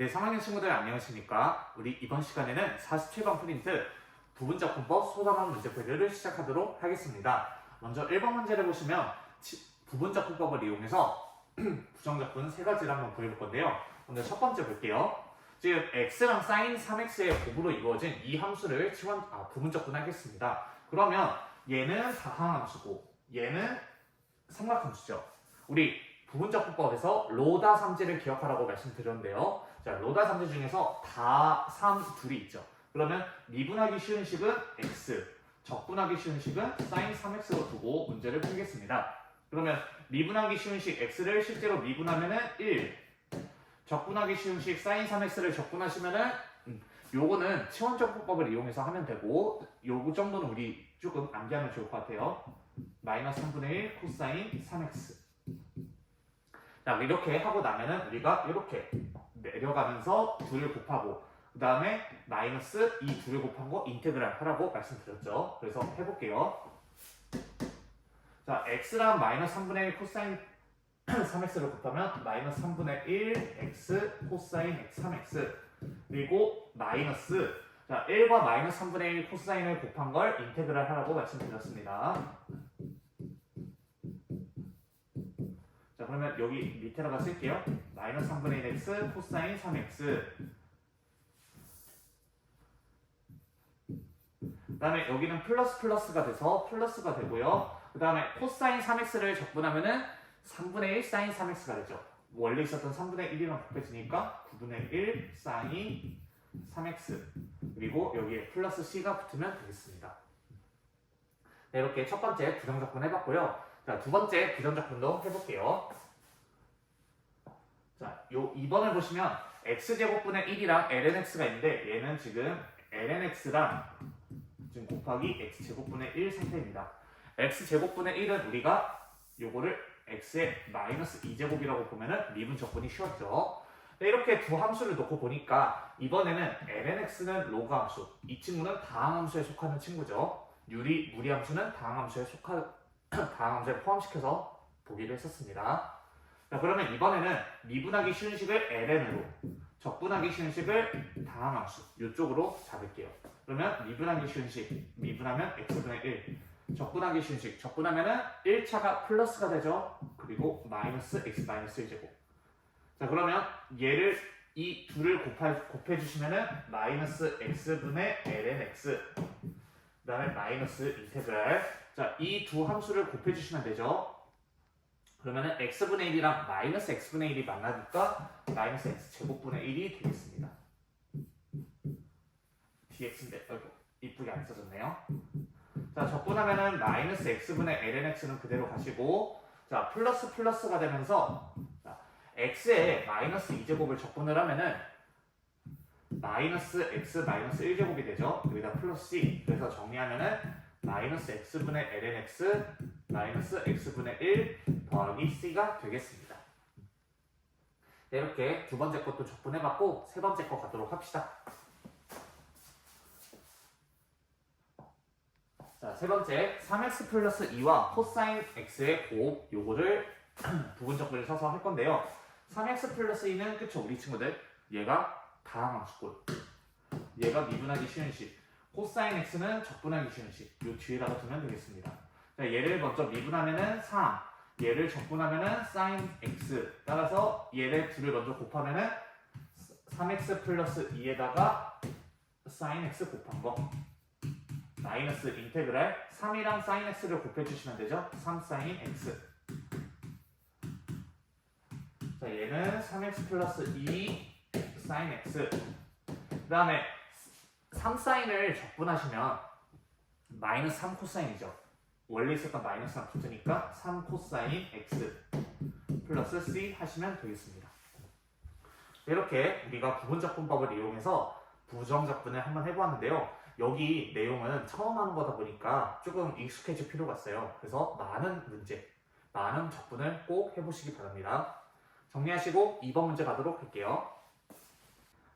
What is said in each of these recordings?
네, 3학년 친구들 안녕하십니까? 우리 이번 시간에는 47번 프린트 부분적분법 소담한 문제풀이를 시작하도록 하겠습니다. 먼저 1번 문제를 보시면 부분적분법을 이용해서 부정적분 세 가지를 한번 보여볼 건데요. 먼저 첫 번째 볼게요. 지금 x랑 sin 3x의 곱으로 이루어진 이 함수를 부분적분하겠습니다. 그러면 얘는 다항함수고 얘는 삼각함수죠. 우리 부분적분법에서 로다 삼지를 기억하라고 말씀드렸는데요. 자, 로다 삼지 중에서 다, 삼, 둘이 있죠. 그러면 미분하기 쉬운 식은 x, 적분하기 쉬운 식은 sin 3x로 두고 문제를 풀겠습니다. 그러면 미분하기 쉬운 식 x를 실제로 미분하면은 1, 적분하기 쉬운 식 sin 3x를 적분하시면은 요거는 치원적분법을 이용해서 하면 되고 요거 정도는 우리 조금 암기하면 좋을 것 같아요. 마이너스 3분의 1 코사인 3x. 자, 이렇게 하고 나면은 우리가 이렇게 내려가면서 2를 곱하고 그 다음에 마이너스 이 2를 곱한 거 인테그랄 하라고 말씀드렸죠. 그래서 해볼게요. 자, x랑 마이너스 3분의 1 코사인 3x를 곱하면 마이너스 3분의 1 x 코사인 3x 그리고 마이너스 자 1과 마이너스 3분의 1 코사인을 곱한 걸 인테그랄 하라고 말씀드렸습니다. 자, 그러면 여기 밑에다가 쓸게요. 마이너스 3분의 1 x 코사인 3x 그 다음에 여기는 플러스가 돼서 플러스가 되고요. 그 다음에 코사인 3x를 적분하면은 3분의 1 사인 3x가 되죠. 원래 있었던 3분의 1이랑 곱해지니까 9분의 1 사인 3x 그리고 여기에 플러스 c가 붙으면 되겠습니다. 네, 이렇게 첫 번째 부정적분 해봤고요. 자, 두 번째 부정적분도 해볼게요. 자, 요 2번을 보시면 x제곱분의 1이랑 lnx가 있는데 얘는 지금 lnx랑 지금 곱하기 x제곱분의 1 상태입니다. x제곱분의 1은 우리가 요거를 x의 마이너스 2제곱이라고 보면은 미분 적분이 쉬웠죠. 네, 이렇게 두 함수를 놓고 보니까 이번에는 lnx는 로그 함수, 이 친구는 다항함수에 속하는 친구죠. 무리함수는 다항함수에 다항함수에 포함시켜서 보기로 했었습니다. 자, 그러면 이번에는 미분하기 쉬운 식을 ln으로, 적분하기 쉬운 식을 다항함수 이쪽으로 잡을게요. 그러면 미분하기 쉬운 식, 미분하면 x분의 1, 적분하기 쉬운 식, 적분하면은 1차가 플러스가 되죠. 그리고 마이너스 x 마이너스 1제곱. 자, 그러면 얘를 이 둘을 곱해주시면은 마이너스 x분의 lnx 그 다음에 마이너스 인테그랄. 자, 이 두 함수를 곱해주시면 되죠. 그러면은 x분의 1이랑 마이너스 x분의 1이 만나니까 마이너스 x제곱분의 1이 되겠습니다. dx인데 이쁘게 안 써졌네요. 자, 적분하면은 마이너스 x분의 lnx는 그대로 가시고 자, 플러스가 되면서 자, x에 마이너스 2제곱을 적분을 하면은 마이너스 x 마이너스 1제곱이 되죠. 여기다 플러스 c. 그래서 정리하면은 마이너스 x분의 lnx 마이너스 x분의 1 더하기 c가 되겠습니다. 네, 이렇게 두 번째 것도 적분해봤고 세 번째 거 가도록 합시다. 자, 세 번째 3x 플러스 2와 코사인 x의 곱 요거를 부분적분을 써서 할 건데요. 3x 플러스 2는 그쵸 우리 친구들 얘가 다항함수꼴 얘가 미분하기 쉬운 식 코사인 x는 적분하기 쉬운 식 요 뒤에다가 두면 되겠습니다. 자, 얘를 먼저 미분하면은 3 얘를 적분하면은 sin x 따라서 얘를 둘을 먼저 곱하면은 3x 플러스 2에다가 sin x 곱한 거 마이너스 인테그랄 3이랑 sin x를 곱해주시면 되죠. 3 sin x 자, 얘는 3x 플러스 2 sin x 그 다음에 3 sin을 적분하시면 마이너스 3 코사인이죠. 원래 있었던 마이너스랑 붙으니까 3 코사인 x 플러스 c 하시면 되겠습니다. 이렇게 우리가 부분적분법을 이용해서 부정적분을 한번 해보았는데요. 여기 내용은 처음 하는 거다 보니까 조금 익숙해질 필요가 있어요. 그래서 많은 적분을 꼭 해보시기 바랍니다. 정리하시고 2번 문제 가도록 할게요.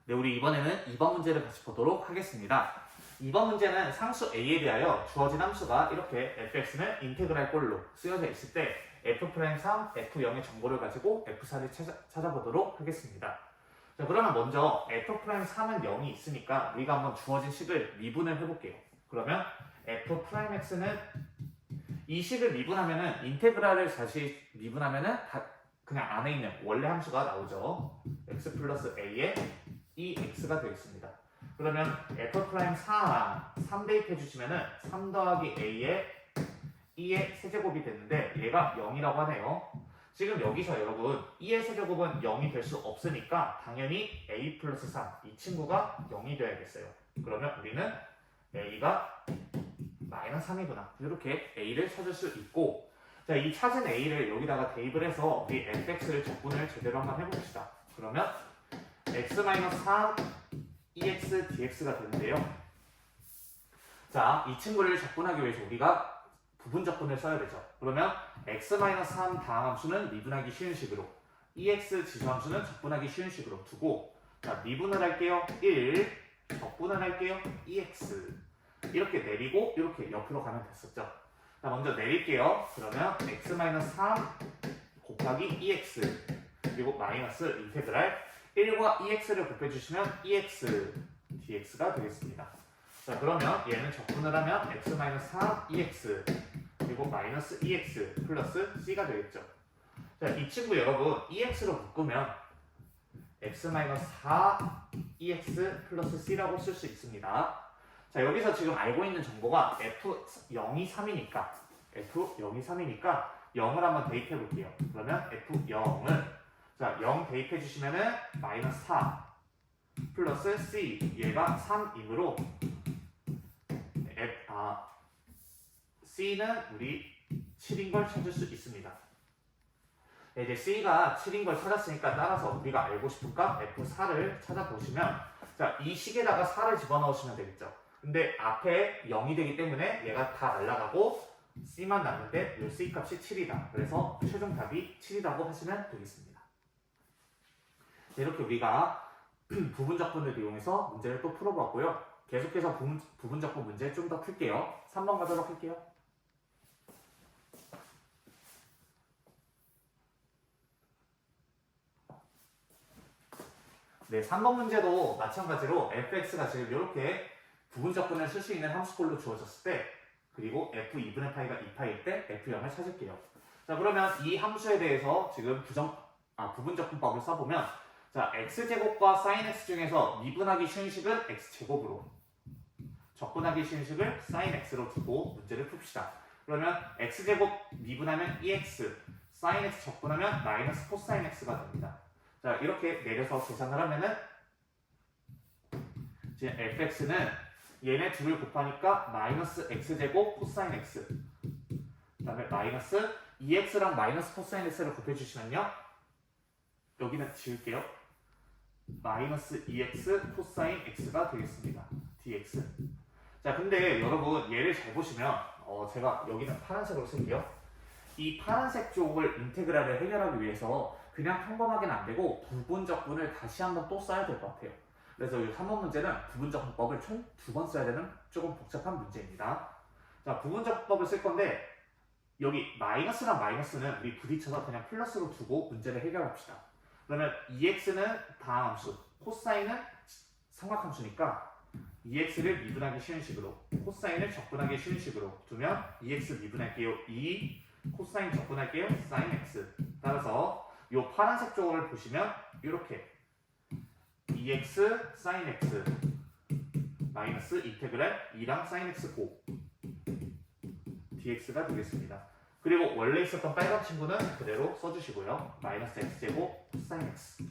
네, 우리 이번에는 2번 문제를 같이 보도록 하겠습니다. 2번 문제는 상수 a에 대하여 주어진 함수가 이렇게 fx는 인테그랄 꼴로 쓰여져 있을 때 f'3, f0의 정보를 가지고 f4를 찾아보도록 하겠습니다. 자, 그러면 먼저 f'3은 0이 있으니까 우리가 한번 주어진 식을 미분을 해볼게요. 그러면 f'x는 이 식을 미분하면은 인테그랄을 다시 미분하면은 그냥 안에 있는 원래 함수가 나오죠. x 플러스 a에 이 x가 되겠습니다. 그러면 f'4랑 3 대입해 주시면은 3 더하기 a에 2의 세제곱이 됐는데 얘가 0이라고 하네요. 지금 여기서 여러분 2의 세제곱은 0이 될 수 없으니까 당연히 a 플러스 3 이 친구가 0이 돼야겠어요. 그러면 우리는 a가 마이너스 3이구나 이렇게 a를 찾을 수 있고, 자, 이 찾은 a를 여기다가 대입을 해서 우리 fx를 적분을 제대로 한번 해봅시다. 그러면 x-3 ex dx가 되는데요. 자, 이 친구를 적분하기 위해서 우리가 부분 적분을 써야 되죠. 그러면 x-3 다음 함수는 미분하기 쉬운 식으로, ex 지수함수는 적분하기 쉬운 식으로 두고, 자, 미분을 할게요. 1, 적분을 할게요. ex. 이렇게 내리고 이렇게 옆으로 가면 됐었죠. 자, 먼저 내릴게요. 그러면 x-3 곱하기 ex 그리고 마이너스 인테그랄 1과 ex를 곱해주시면 ex dx가 되겠습니다. 자, 그러면 얘는 적분을 하면 x-3 ex 그리고 마이너스 ex 플러스 c가 되겠죠. 자, 이 친구 여러분 ex로 묶으면 x-4 ex 플러스 c라고 쓸 수 있습니다. 자, 여기서 지금 알고 있는 정보가 f0이 3이니까 0을 한번 대입해 볼게요. 그러면 f0은 자, 0 대입해 주시면은 마이너스 4 플러스 c 얘가 3이므로 c는 우리 7인 걸 찾을 수 있습니다. 네, 이제 c가 7인 걸 찾았으니까 따라서 우리가 알고 싶은 값 f4를 찾아보시면, 자, 이 식에다가 4를 집어넣으시면 되겠죠. 근데 앞에 0이 되기 때문에 얘가 다 날아가고 c만 남는데 이 c 값이 7이다. 그래서 최종 답이 7이라고 하시면 되겠습니다. 이렇게 우리가 부분적분을 이용해서 문제를 또 풀어봤고요. 계속해서 부분적분 문제 좀 더 풀게요. 3번 가도록 할게요. 네, 3번 문제도 마찬가지로 fx가 지금 이렇게 부분적분을 쓸 수 있는 함수꼴로 주어졌을 때, 그리고 f2분의 파이가 2파일 때 f0을 찾을게요. 자, 그러면 이 함수에 대해서 지금 부분적분법을 써보면, 자, x제곱과 sin x 중에서 미분하기 쉬운 식은 x제곱으로, 적분하기 쉬운 식을 sin x로 두고 문제를 풉시다. 그러면 x제곱 미분하면 ex, sin x 적분하면 마이너스 코사인 x가 됩니다. 자, 이렇게 내려서 계산을 하면은 이제 fx는 얘네 둘을 곱하니까 마이너스 x제곱 코사인 x, 그 다음에 마이너스 2x랑 마이너스 코사인 x를 곱해주시면요, 여기는 지울게요. 마이너스 2x 코사인 x가 되겠습니다. dx. 자, 근데 여러분 얘를 잘 보시면 제가 여기는 파란색으로 쓸게요. 이 파란색 쪽을 인테그랄을 해결하기 위해서 그냥 평범하게는 안 되고 부분적분을 다시 한번 또 써야 될 것 같아요. 그래서 이 3번 문제는 부분적분법을 총 2번 써야 되는 조금 복잡한 문제입니다. 자, 부분적분법을 쓸 건데 여기 마이너스랑 마이너스는 우리 부딪혀서 그냥 플러스로 두고 문제를 해결합시다. 그러면 2x는 다항 함수, 코사인은 삼각함수니까 2x를 미분하기 쉬운 식으로, 코사인을 적분하기 쉬운 식으로 두면 2x 미분할게요. 2, 코사인 적분할게요. sin x. 따라서 이 파란색 쪽을 보시면 이렇게 2x sin x 마이너스 인테그랄 2랑 sin x 곱 dx가 되겠습니다. 그리고 원래 있었던 빨간 친구는 그대로 써주시고요. 마이너스 x제곱 sin x.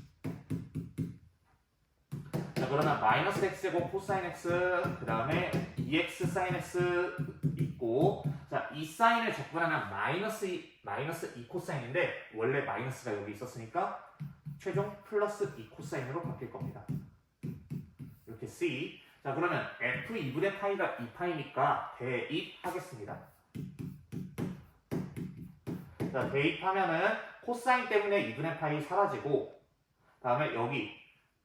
자, 그러면 마이너스 x제곱 코사인 x, 그 다음에 2x sin x 있고, 자, 이 사인을 적분하면 마이너스 2 코사인인데 원래 마이너스가 여기 있었으니까 최종 플러스 2 코사인으로 바뀔 겁니다. 이렇게 c. 자, 그러면 f2분의 파이가 2파이니까 대입하겠습니다. 자, 대입하면은 코사인 때문에 2분의 파이 사라지고, 다음에 여기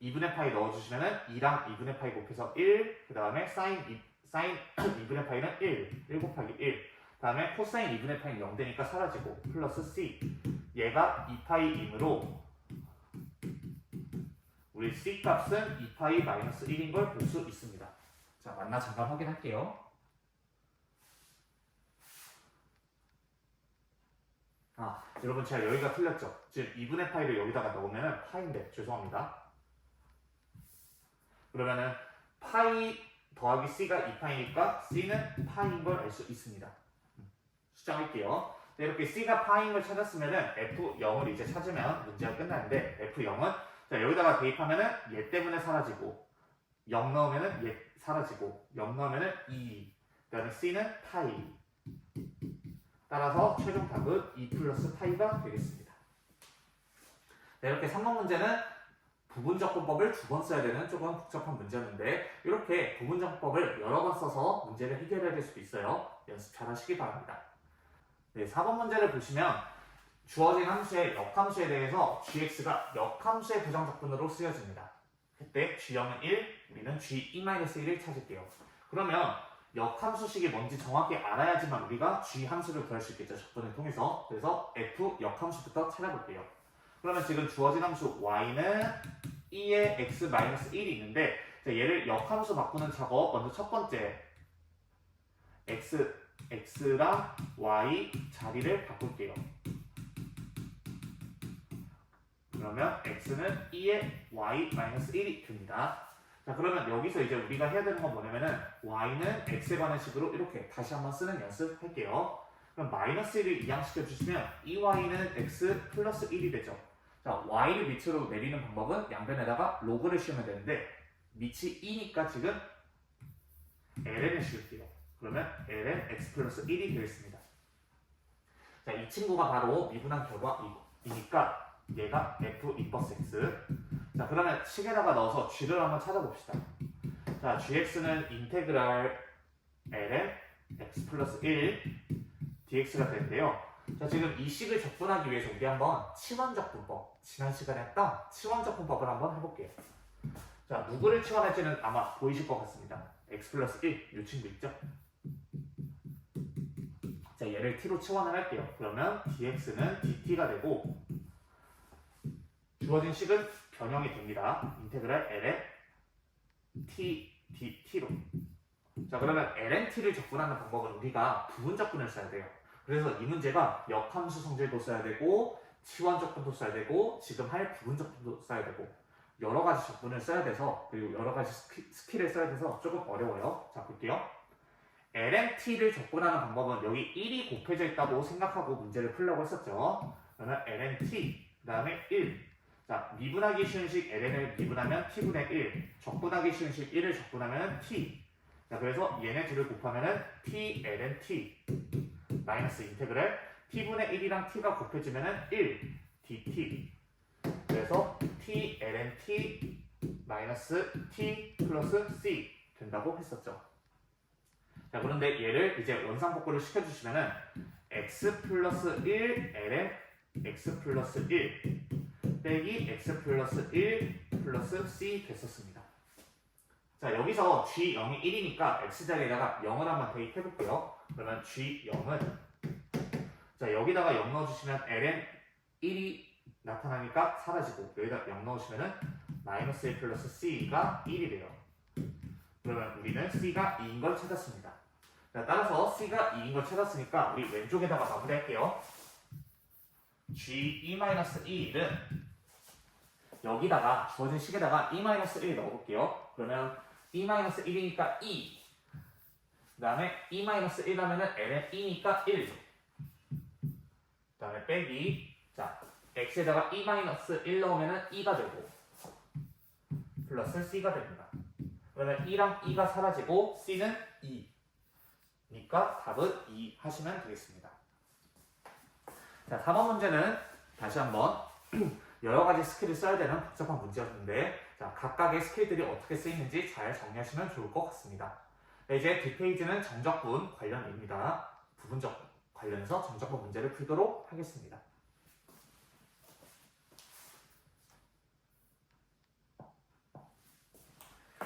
2분의 파이 넣어주시면은 2랑 2분의 파이 곱해서 1, 그 다음에 사인 2분의 파이는 1 곱하기 1, 다음에 코사인 2분의 파이는 0 되니까 사라지고 플러스 c. 얘가 2파이이므로 우리 C 값은 2파이 마이너스 1인 걸 볼 수 있습니다. 자, 맞나 잠깐 확인할게요. 여러분 제가 여기가 틀렸죠? 지금 2분의 파이를 여기다가 넣으면 파이인데 죄송합니다. 그러면은 파이 더하기 C가 2파이니까 C는 파이인 걸 알 수 있습니다. 수정할게요. 이렇게 C가 파이인 걸 찾았으면은 F0을 이제 찾으면 문제가 끝나는데 F0은 자, 여기다가 대입하면은 얘 때문에 사라지고 0 넣으면은 얘 사라지고 0 넣으면은 2 그다음에 C는 파이 따라서 최종 답은 2 플러스 파이가 되겠습니다. 네, 이렇게 3번 문제는 부분적분법을 2번 써야 되는 조금 복잡한 문제였는데 이렇게 부분적분법을 여러 번 써서 문제를 해결해야 될 수도 있어요. 연습 잘 하시기 바랍니다. 네, 4번 문제를 보시면 주어진 함수의 역함수에 대해서 gx가 역함수의 부정적분으로 쓰여집니다. 그때 g0은 1, 우리는 g2-1을 찾을게요. 그러면 역함수식이 뭔지 정확히 알아야지만 우리가 g함수를 구할 수 있겠죠. 적분을 통해서. 그래서 f 역함수부터 찾아볼게요. 그러면 지금 주어진 함수 y는 2의 x-1이 있는데 얘를 역함수 바꾸는 작업 먼저 첫 번째 x랑 y 자리를 바꿀게요. 그러면 x는 2의 y-1이 됩니다. 자, 그러면 여기서 이제 우리가 해야 되는 건 뭐냐면은 y는 x에 관한 식으로 이렇게 다시 한번 쓰는 연습 할게요. 그럼 마이너스 1을 이항시켜 주시면 2y는 x 플러스 1이 되죠. 자, y를 밑으로 내리는 방법은 양변에다가 로그를 씌우면 되는데 밑이 2니까 지금 ln을 씌울게요. 그러면 ln x 플러스 1이 되겠습니다. 자, 이 친구가 바로 미분한 결과이니까 얘가 f 인버스 x. 자, 그러면 식에다가 넣어서 g를 한번 찾아봅시다. 자, gx는 인테그랄 ln x 플러스 1 dx가 되는데요. 자, 지금 이 식을 적분하기 위해서 우리 한번 치환적분법, 지난 시간에 했던 치환적분법을 한번 해볼게요. 자, 누구를 치환할지는 아마 보이실 것 같습니다. x 플러스 1, 이 친구 있죠? 자, 얘를 t로 치환을 할게요. 그러면 dx는 dt가 되고 주어진 식은 변형이 됩니다. 인테그랄 ln t dt로. 자, 그러면 ln-t를 적분하는 방법은 우리가 부분적분을 써야 돼요. 그래서 이 문제가 역함수 성질도 써야 되고 치환적분도 써야 되고 지금 할 부분적분도 써야 되고 여러 가지 적분을 써야 돼서 그리고 여러 가지 스킬을 써야 돼서 조금 어려워요. 자, 볼게요. ln-t를 적분하는 방법은 여기 1이 곱해져 있다고 생각하고 문제를 풀려고 했었죠. 그러면 ln-t 그 다음에 1. 자, 미분하기 쉬운 식 ln을 미분하면 t분의 1, 적분하기 쉬운 식 1을 적분하면 t. 자, 그래서 얘네 둘을 곱하면은 t ln t 마이너스 인테그랄 t분의 1이랑 t가 곱해지면은 1 dt. 그래서 t ln t 마이너스 t 플러스 c 된다고 했었죠. 자, 그런데 얘를 이제 원상복구를 시켜주시면은 x 플러스 1 ln x 플러스 1 빼기 x 플러스 1 플러스 c 됐었습니다. 자, 여기서 g0이 1이니까 x자리에다가 0을 한번 대입해볼게요. 그러면 g0은 자, 여기다가 0 넣어주시면 ln 1이 나타나니까 사라지고 여기다 0 넣으시면은 마이너스 1 플러스 c가 1이 돼요. 그러면 우리는 c가 2인 걸 찾았습니다. 자, 따라서 c가 2인 걸 찾았으니까 우리 왼쪽에다가 마무리할게요. g2-1은 여기다가 주어진 식에다가 2-1 넣어볼게요. 그러면 2-1이니까 2. 그 다음에 2-1 하면은 ln 2니까 1. 그 다음에 빼기. 자, x에다가 2-1 넣으면은 2가 되고 플러스 c가 됩니다. 그러면 2랑 2가 사라지고 c는 2니까 답은 2 하시면 되겠습니다. 자, 4번 문제는 다시 한번 여러 가지 스킬을 써야 되는 복잡한 문제였는데 자, 각각의 스킬들이 어떻게 쓰이는지 잘 정리하시면 좋을 것 같습니다. 네, 이제 뒷페이지는 정적분 관련입니다. 부분적 관련해서 정적분 문제를 풀도록 하겠습니다.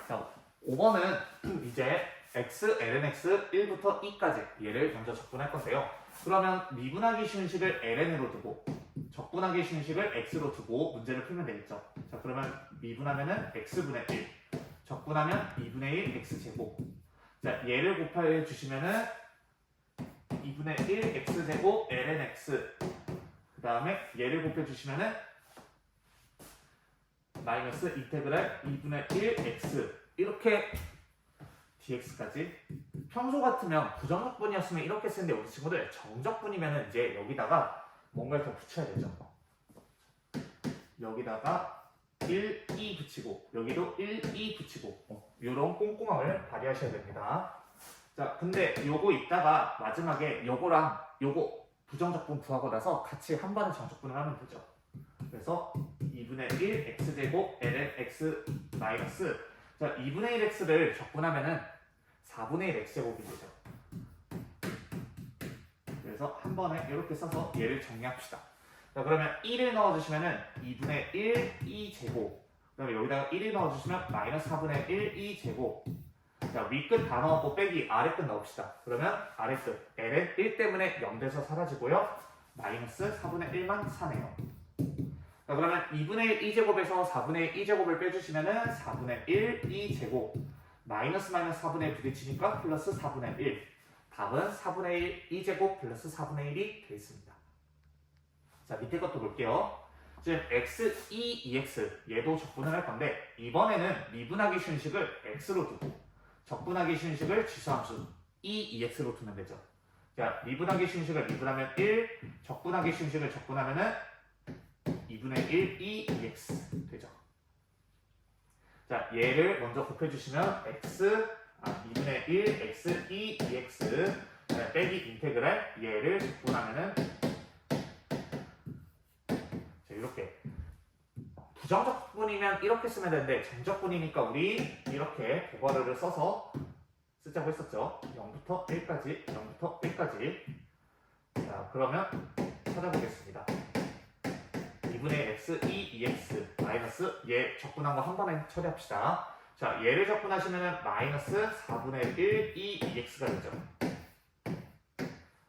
자, 5번은 이제 x, lnx 1부터 2까지 얘를 먼저 적분할 건데요. 그러면 미분하기 쉬운 식을 ln으로 두고 적분하기 쉬운 식을 x로 두고 문제를 풀면 되겠죠. 자, 그러면 미분하면은 x분의 1, 적분하면 2분의 1 x제곱. 자, 얘를 곱해 주시면은 2분의 1 x제곱 ln x. 그 다음에 얘를 곱해 주시면은 마이너스 인테그랄 2분의 1 x. 이렇게 dx까지. 평소 같으면 부정적분이었으면 이렇게 쓰는데 우리 친구들 정적분이면 이제 여기다가 뭔가를 더 붙여야 되죠. 여기다가 1, 2 붙이고 여기도 1, 2 붙이고 이런 꼼꼼함을 발휘하셔야 됩니다. 자, 근데 요거 있다가 마지막에 요거랑 요거 부정적분 구하고 나서 같이 한 번에 정적분을 하면 되죠. 그래서 2분의 1 x제곱 ln x 마이너스, 자, 2분의 1 x를 적분하면은 4분의 1 x제곱이 되죠. 그래서 한 번에 이렇게 써서 얘를 정리합시다. 자, 그러면 1을 넣어주시면은 2분의 1 2제곱. 그 다음에 여기다가 1을 넣어주시면 마이너스 4분의 1 2제곱. 자, 윗끝 다 넣었고 빼기 아래끝 넣읍시다. 그러면 아래끝 ln 1 때문에 0돼서 사라지고요. 마이너스 4분의 1만 사네요. 자, 그러면 2분의 1 2제곱에서 4분의 1 2제곱을 빼주시면은 4분의 1 2제곱. 마이너스 4분의 1 부딪히니까 플러스 4분의 1. 답은 4분의 1 2제곱 플러스 4분의 1이 되겠습니다. 자, 밑에 것도 볼게요. 지금 x, 2, 2x 얘도 적분을 할 건데 이번에는 미분하기 쉬운 식을 x로 두고 적분하기 쉬운 식을 지수함수 2, 2x로 두면 되죠. 자, 미분하기 쉬운 식을 미분하면 1, 적분하기 쉬운 식을 적분하면은 2분의 1, 2, 2x 되죠. 자, 얘를 먼저 곱해주시면 x, 2분의 1, x, 2, 2x 빼기 인테그랄 얘를 적분하면은 자, 이렇게 부정적분이면 이렇게 쓰면 되는데 정적분이니까 우리 이렇게 도괄호를 써서 쓰자고 했었죠. 0부터 1까지, 0부터 1까지. 자, 그러면 찾아보겠습니다. 2분의 x, 2, 2x 마이너스 얘 적분한 거 한 번에 처리합시다. 자, 얘를 적분하시면 마이너스 4분의 1, 2, 2x가 되죠.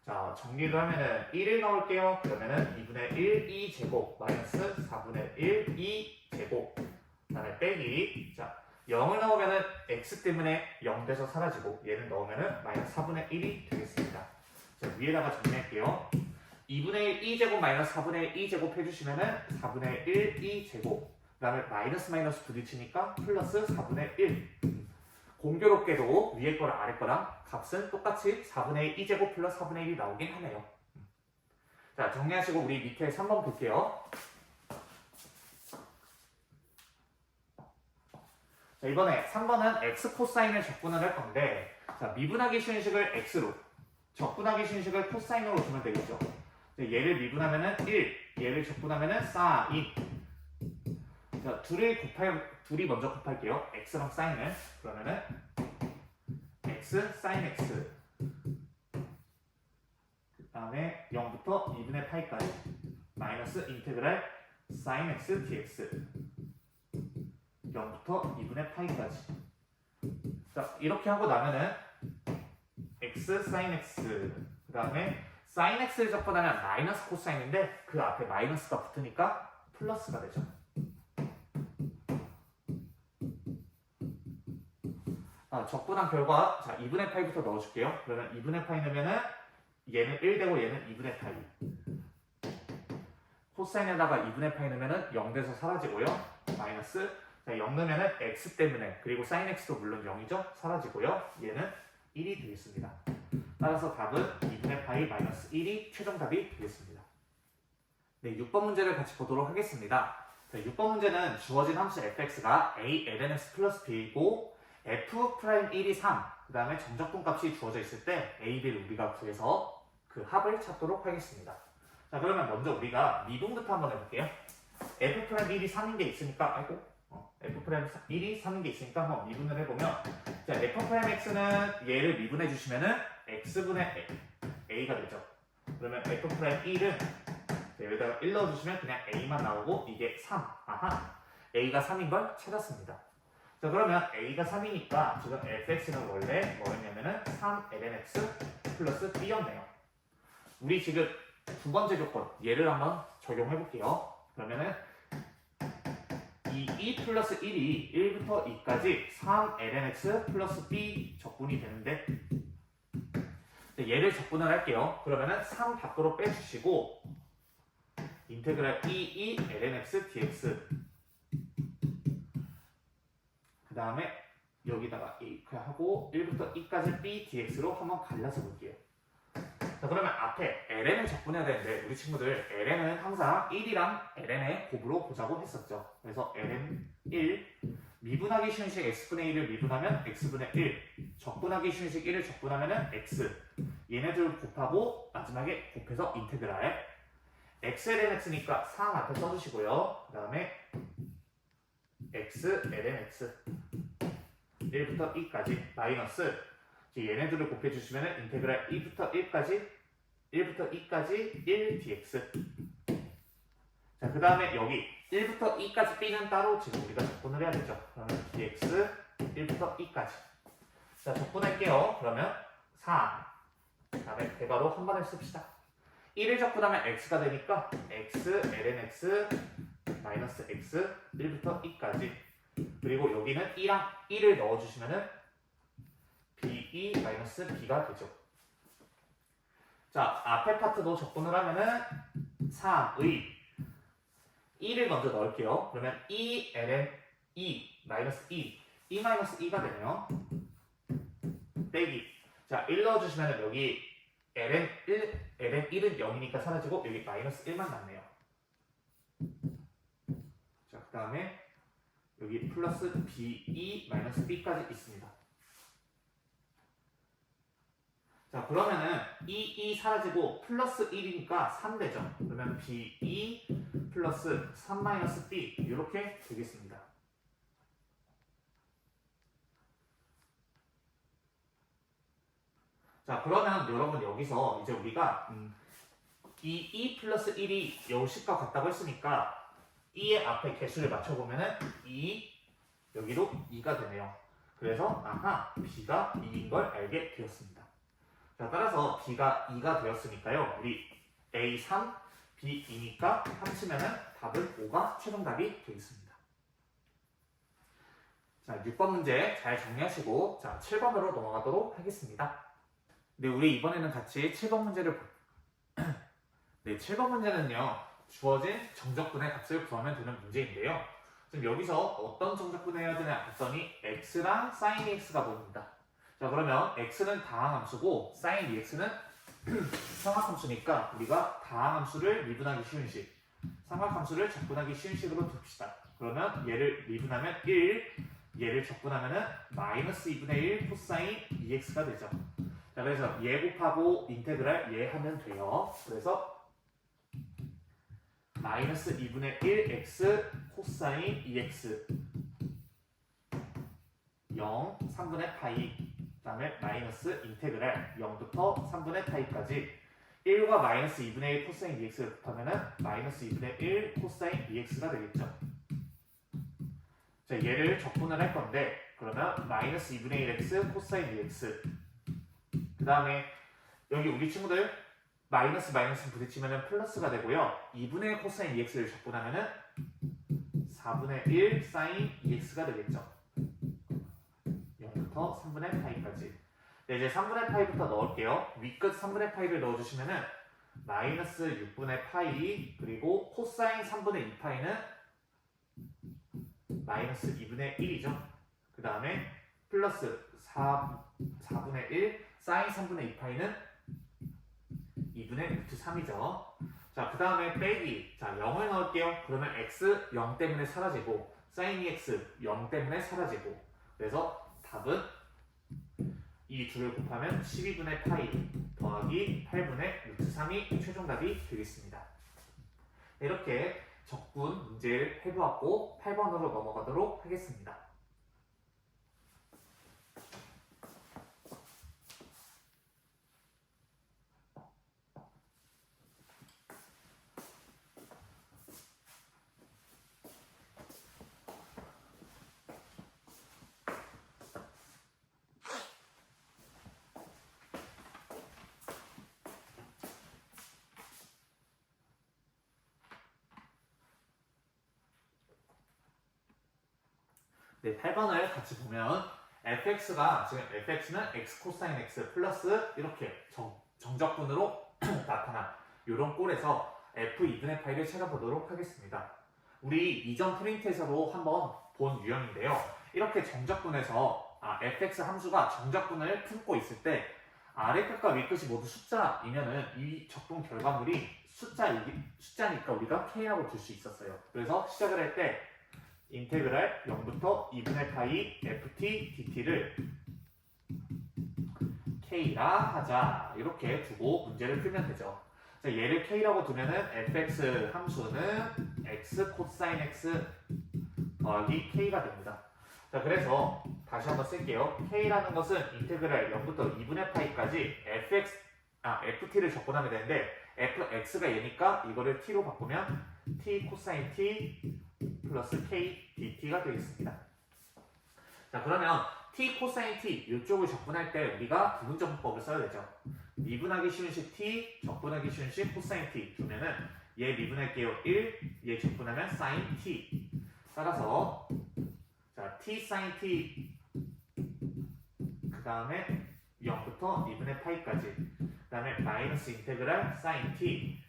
자, 정리를 하면은 1을 넣을게요. 그러면은 2분의 1, 2제곱 마이너스 4분의 1, 2제곱. 그 다음에 빼기. 자, 0을 넣으면은 x 때문에 0 돼서 사라지고 얘를 넣으면은 마이너스 4분의 1이 되겠습니다. 자, 위에다가 정리할게요. 2분의 1 2제곱 마이너스 4분의 1 2제곱 해주시면은 4분의 1 2제곱. 그 다음에 마이너스 마이너스 부딪히니까 플러스 4분의 1. 공교롭게도 위에 거랑 아래 거랑 값은 똑같이 4분의 1 2제곱 플러스 4분의 1이 나오긴 하네요. 자, 정리하시고 우리 밑에 3번 볼게요. 자, 이번에 3번은 x 코사인을 적분을 할 건데, 자, 미분하기 쉬운 식을 x로, 적분하기 쉬운 식을 코사인으로 두면 되겠죠. 자, 얘를 미분하면은 1, 얘를 적분하면은 사인. 자, 둘이 먼저 곱할게요. x랑 사인을. 그러면은 x 사인 x. 그 다음에 0부터 2분의 파이까지 마이너스 인테그랄 사인 x dx. 0부터 2분의 파이까지. 자, 이렇게 하고 나면은 x 사인 x. 그 다음에 사인 x를 적분하면 마이너스 코사인인데 그 앞에 마이너스가 붙으니까 플러스가 되죠. 적분한 결과, 자, 2분의 파이부터 넣어줄게요. 그러면 2분의 파이 넣으면은 얘는 1 되고 얘는 2분의 파이. 코사인에다가 2분의 파이 넣으면은 0 돼서 사라지고요. 마이너스. 자, 0 넣으면은 x 때문에, 그리고 사인 x도 물론 0이죠. 사라지고요. 얘는 1이 되겠습니다. 따라서 답은 2분의 파이 마이너스 1이 최종 답이 되겠습니다. 네, 6번 문제를 같이 보도록 하겠습니다. 자, 6번 문제는 주어진 함수 fx가 a ln x 플러스 b이고 f'1이 3, 그 다음에 정적분 값이 주어져 있을 때 a, b를 우리가 구해서 그 합을 찾도록 하겠습니다. 자, 그러면 먼저 우리가 미분부터 한번 해볼게요. f'1이 3인 게 있으니까, f'1이 3인 게 있으니까 한번 미분을 해보면, 자, f'x는 얘를 미분해 주시면은 x분의 a가 되죠. 그러면 f'1은 여기다가 1 넣어주시면 그냥 a만 나오고 이게 3. 아하, a가 3인 걸 찾았습니다. 자, 그러면 a가 3이니까 지금 fx는 원래 뭐였냐면은 3lnx 플러스 b였네요. 우리 지금 두 번째 조건 얘를 한번 적용해 볼게요. 그러면은 2 플러스 1이 1부터 2까지 3lnx 플러스 b 적분이 되는데 얘를 적분을 할게요. 그러면은 3 밖으로 빼주시고 인테그랄 2 lnx dx 그 다음에 여기다가 하고 1부터 2까지 b dx로 한번 갈라서 볼게요. 자, 그러면 앞에 ln을 적분해야 되는데 우리 친구들 ln은 항상 1이랑 ln의 곱으로 보자고 했었죠. 그래서 ln 1 미분하기 쉬운 식 x분의 1을 미분하면 x분의 1 적분하기 쉬운 식 1을 적분하면 x 얘네들 곱하고 마지막에 곱해서 인테그랄 x lnx니까 3 앞에 써주시고요. 그 다음에 x lnx 1부터 2까지 마이너스 얘네들을 곱해주시면 인테그랄 2부터 1까지 1 dx 자, 그 다음에 여기 1부터 2까지 b는 따로 지금 우리가 적분을 해야 되죠. 그러면 dx 1부터 2까지 자, 적분할게요. 그러면 3 그 다음에 대괄호 한 번에 씁시다. 1을 적분하면 x가 되니까 x lnx 마이너스 x 1부터 2까지 그리고 여기는 2랑 1을 넣어주시면은 be 마이너스 b가 되죠. 자, 앞에 파트도 적분을 하면은 3의 2를 먼저 넣을게요. 그러면 2 ln 2 마이너스 2 마이너스 2가 되네요. 빼기 자, 1 넣어주시면 여기 ln 1은 0이니까 사라지고 여기 마이너스 1만 남네요. 자, 그 다음에 여기 플러스 be 마이너스 b까지 있습니다. 자, 그러면은 이 사라지고 플러스 1이니까 3 되죠. 그러면 be 플러스 3 마이너스 b 이렇게 되겠습니다. 자, 그러면 여러분 여기서 이제 우리가 이 2 플러스 1이 여우식과 같다고 했으니까 2의 앞에 개수를 맞춰보면은 2 여기도 2가 되네요. 그래서 아하 b가 2인 걸 알게 되었습니다. 자, 따라서 b가 2가 되었으니까요. 우리 a 3, b 2니까 합치면은 답은 5가 최종답이 되겠습니다. 자, 6번 문제 잘 정리하시고 자, 7번으로 넘어가도록 하겠습니다. 네, 우리 이번에는 같이 7번 문제를 네, 7번 문제는요. 주어진 정적분의 값을 구하면 되는 문제인데요. 지금 여기서 어떤 정적분을 해야 되냐 했더니 x랑 sin x가 보입니다. 자, 그러면 x는 다항함수고 sin ex는 삼각함수니까 우리가 다항함수를 미분하기 쉬운 식, 삼각함수를 적분하기 쉬운 식으로 둡시다. 그러면 얘를 미분하면 1, 얘를 적분하면 마이너스 2분의 1 코사인 2x가 되죠. 자, 그래서 얘 곱하고 인테그랄 얘 하면 돼요. 그래서 마이너스 2분의 1x 코사인 2x 0, 3분의 파이 그 다음에 마이너스 인테그랄 0부터 3분의 파이까지 1과 마이너스 2분의 1 코사인 2x를 곱하면은 마이너스 2분의 1 코사인 2x가 되겠죠. 자, 얘를 적분을 할 건데 그러면 마이너스 2분의 1x 코사인 2x 그 다음에 여기 우리 친구들 마이너스 마이너스 부딪히면 플러스가 되고요. 2분의 1 코사인 2x를 적분하면 4분의 1 사인 2x가 되겠죠. 0부터 3분의 파이까지. 네, 이제 3분의 파이부터 넣을게요. 위끝 3분의 파이를 넣어주시면 마이너스 6분의 파이 그리고 코사인 3분의 2파이는 마이너스 2분의 1이죠. 그 다음에 플러스 4분의 1 사인 3분의 2파이는 2분의 루트 3이죠. 자, 그 다음에 빼기. 자, 0을 넣을게요. 그러면 x 0 때문에 사라지고 sin 2x 0 때문에 사라지고 그래서 답은 이 둘을 곱하면 12분의 파이 더하기 8분의 루트 3이 최종답이 되겠습니다. 이렇게 적분 문제를 해보았고 8번으로 넘어가도록 하겠습니다. 네, 8번을 같이 보면 fx가 지금 fx는 x 코사인 x 플러스 이렇게 정적분으로 나타난 이런 꼴에서 f2분의 파이를 찾아보도록 하겠습니다. 우리 이전 프린트에서도 한번 본 유형인데요. 이렇게 정적분에서 fx 함수가 정적분을 품고 있을 때 아래 끝과 위 끝이 모두 숫자이면은 이 적분 결과물이 숫자니까 우리가 k라고 둘 수 있었어요. 그래서 시작을 할 때 인테그랄 0부터 2분의 파이 ft dt를 k라 하자 이렇게 두고 문제를 풀면 되죠. 자, 얘를 k라고 두면은 fx 함수는 x 코사인 x 더하기 k가 됩니다. 자, 그래서 다시 한번 쓸게요. k라는 것은 인테그랄 0부터 2분의 파이까지 ft를 적분하면 되는데 fx가 얘니까 이거를 t로 바꾸면 t 코사인 t 플러스 k dt가 되겠습니다. 자, 그러면 t 코사인 t 이쪽을 적분할 때 우리가 부분적분법을 써야 되죠. 미분하기 쉬운 식 t, 적분하기 쉬운 식 코사인 t 두면은 얘 미분할게요 1, 얘 적분하면 사인 t. 따라서 자 t 사인 t 그 다음에 0부터 2분의 파이까지 그 다음에 마이너스 인테그랄 사인 t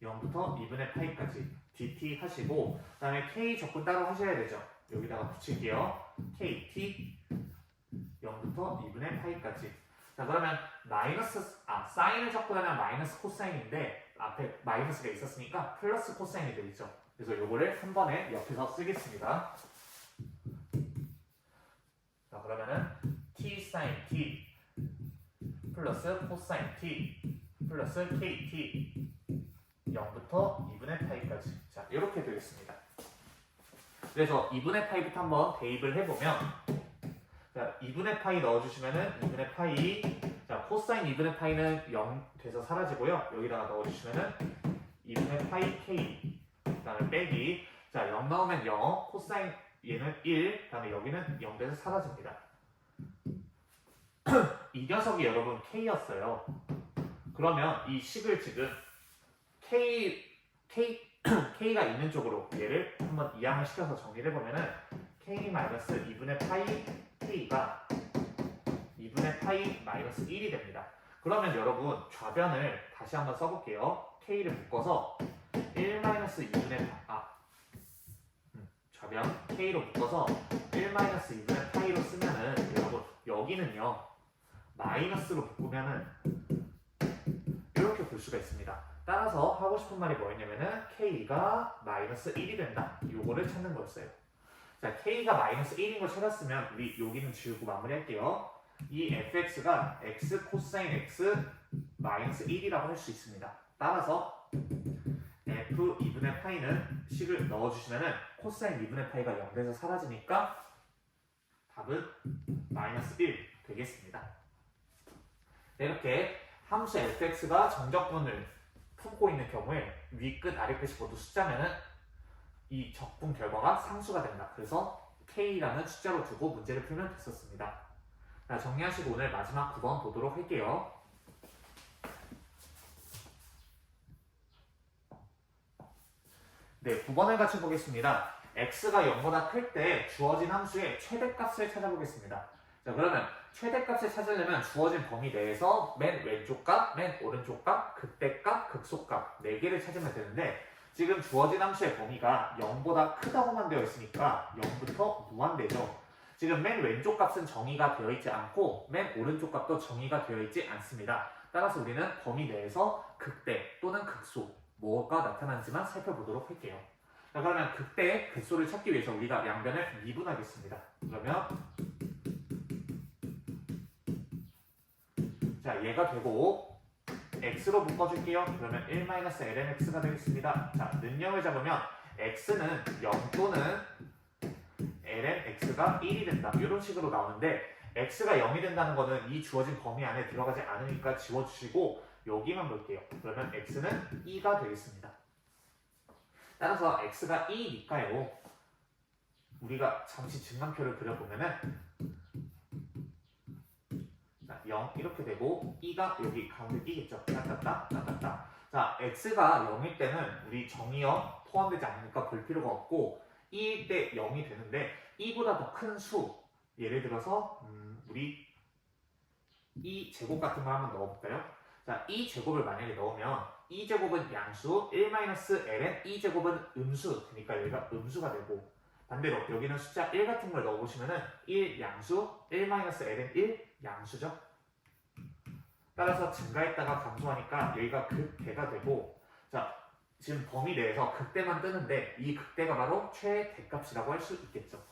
0부터 2분의 파이까지 dt 하시고 그 다음에 k 적분 따로 하셔야 되죠. 여기다가 붙일게요. kt 0부터 2분의 파이까지. 자, 그러면 사인을 적분하면 마이너스 코사인인데 앞에 마이너스가 있었으니까 플러스 코사인이 되겠죠. 그래서 요거를 한 번에 옆에서 쓰겠습니다. 자, 그러면은 t 사인 t 플러스 코사인 t 플러스 kt 0부터 2분의 파이까지. 자, 이렇게 되겠습니다. 그래서 2분의 파이부터 한번 대입을 해보면 자, 2분의 파이 넣어주시면은 2분의 파이 자, 코사인 2분의 파이는 0 돼서 사라지고요. 여기다가 넣어주시면은 2분의 파이 k 그 다음에 빼기 자, 0 넣으면 0 코사인 얘는 1 그 다음에 여기는 0 돼서 사라집니다. 이 녀석이 여러분 k였어요. 그러면 이 식을 지금 k가 있는 쪽으로 얘를 한번 이항을 시켜서 정리를 해보면은 k-2분의 파이 k가 2분의 파이 마이너스 1이 됩니다. 그러면 여러분 좌변을 다시 한번 써볼게요. k를 묶어서 1-2분의 좌변 k로 묶어서 1-2분의 파이로 쓰면은 여러분 여기는요 마이너스로 묶으면은 이렇게 볼 수가 있습니다. 따라서 하고 싶은 말이 뭐였냐면은 k가 마이너스 1이 된다. 요거를 찾는 거였어요. 자, k가 마이너스 1인 걸 찾았으면 우리 여기는 지우고 마무리할게요. 이 fx가 x 코사인 x 마이너스 1이라고 할 수 있습니다. 따라서 f 2분의 파이는 식을 넣어주시면은 코사인 2분의 파이가 0돼서 사라지니까 답은 마이너스 1 되겠습니다. 이렇게 함수 fx가 정적분을 품고 있는 경우에 위 끝 아래 끝이 모두 숫자면은 이 적분 결과가 상수가 된다. 그래서 k라는 숫자로 두고 문제를 풀면 됐었습니다. 자, 정리하시고 오늘 마지막 9번 보도록 할게요. 네, 9번을 같이 보겠습니다. x가 0보다 클 때 주어진 함수의 최대값을 찾아보겠습니다. 자, 그러면 최대값을 찾으려면 주어진 범위 내에서 맨 왼쪽 값, 맨 오른쪽 값, 극대값, 극소값 4개를 찾으면 되는데 지금 주어진 함수의 범위가 0보다 크다고만 되어 있으니까 0부터 무한대죠. 지금 맨 왼쪽 값은 정의가 되어 있지 않고 맨 오른쪽 값도 정의가 되어 있지 않습니다. 따라서 우리는 범위 내에서 극대 또는 극소 뭐가 나타나는지만 살펴보도록 할게요. 자, 그러면 극대, 극소를 찾기 위해서 우리가 양변을 미분하겠습니다. 그러면 자, 얘가 되고 x로 묶어줄게요. 그러면 1-lnx가 되겠습니다. 자, 능력을 잡으면 x는 0 또는 lnx가 1이 된다. 이런 식으로 나오는데 x가 0이 된다는 거는 이 주어진 범위 안에 들어가지 않으니까 지워주시고 여기만 볼게요. 그러면 x는 2가 되겠습니다. 따라서 x가 2니까요. 우리가 잠시 증간표를 그려보면은 0 이렇게 되고 2가 여기 가운데 끼겠죠. 따따따. 자, x가 0일 때는 우리 정의역 포함되지 않으니까 볼 필요가 없고 2일 때 0이 되는데 2보다 더 큰 수, 예를 들어서 우리 2제곱 같은 거 한번 넣어볼까요? 자, 2제곱을 만약에 넣으면 2제곱은 양수, 1-ln 2제곱은 음수, 그러니까 여기가 음수가 되고, 반대로 여기는 숫자 1 같은 걸 넣어보시면은 1 양수, 1-ln 1 양수죠. 따라서 증가했다가 감소하니까 여기가 극대가 되고, 자, 지금 범위 내에서 극대만 뜨는데 이 극대가 바로 최대값이라고 할 수 있겠죠.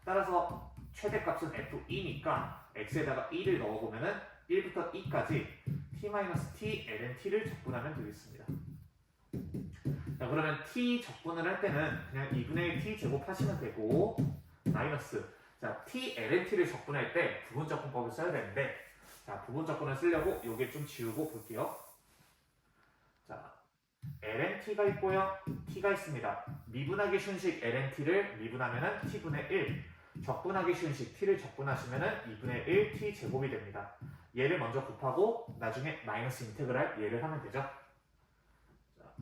따라서 최대값은 f2니까 x에다가 2를 넣어보면은 1부터 2까지 t-t ln t를 적분하면 되겠습니다. 자, 그러면 t 적분을 할 때는 그냥 2분의 1 t 제곱 하시면 되고, 마이너스, 자, t ln t를 적분할 때 부분적분법을 써야 되는데, 자, 부분적분을 쓰려고 요게 좀 지우고 볼게요. 자, ln t가 있고요, t가 있습니다. 미분하기 순식 ln t를 미분하면은 t분의 1, 적분하기 순식 t를 적분하시면은 2분의 1 t 제곱이 됩니다. 얘를 먼저 곱하고 나중에 마이너스 인테그랄 얘를 하면 되죠. 자,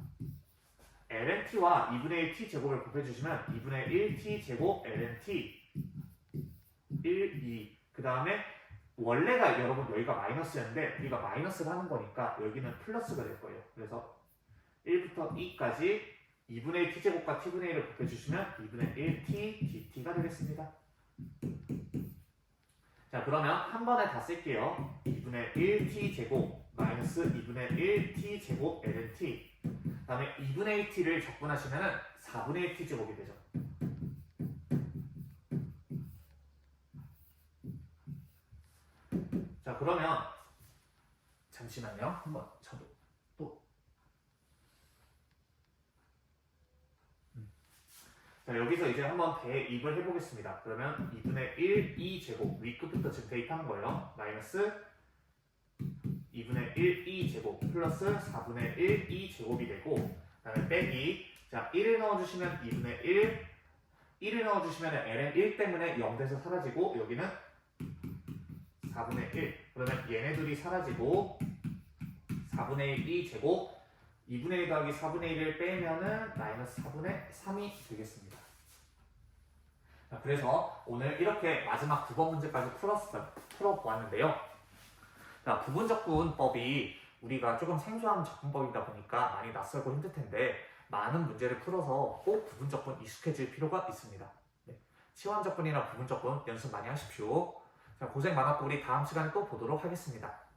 ln t와 2분의 1 t 제곱을 곱해주시면 2분의 1 t 제곱 ln t 1, 2, 그 다음에 원래가 여러분 여기가 마이너스였는데 우리가 마이너스를 하는 거니까 여기는 플러스가 될 거예요. 그래서 1부터 2까지 2분의 1 t제곱과 t분의 1을 곱해주시면 2분의 1 t dt가 되겠습니다. 자, 그러면 한 번에 다 쓸게요. 2분의 1 t제곱 마이너스 2분의 1 t제곱 ln t, 그 다음에 2분의 1 t를 적분하시면 4분의 1 t제곱이 되죠. 자, 그러면 잠시만요. 한번 저도 또 자, 여기서 이제 한번 대입을 해보겠습니다. 그러면 2분의 1 2제곱 윗끝부터 지금 대입하는 거예요. 마이너스 2분의 1 2제곱 플러스 4분의 1 2제곱이 되고, 그 다음에 빼기, 자, 1을 넣어주시면 2분의 1을 넣어주시면 ln 1 때문에 0돼서 사라지고 여기는 4분의 1, 그러면 얘네들이 사라지고 4분의 1 2제곱 2분의 1 더하기 4분의 1을 빼면은 마이너스 4분의 3이 되겠습니다. 자, 그래서 오늘 이렇게 마지막 9번 문제까지 풀어보았는데요. 자, 부분적분법이 우리가 조금 생소한 적분법이다 보니까 많이 낯설고 힘들 텐데 많은 문제를 풀어서 꼭 부분적분 익숙해질 필요가 있습니다. 네. 치환적분이나 부분적분 연습 많이 하십시오. 자, 고생 많았고 우리 다음 시간에 또 보도록 하겠습니다.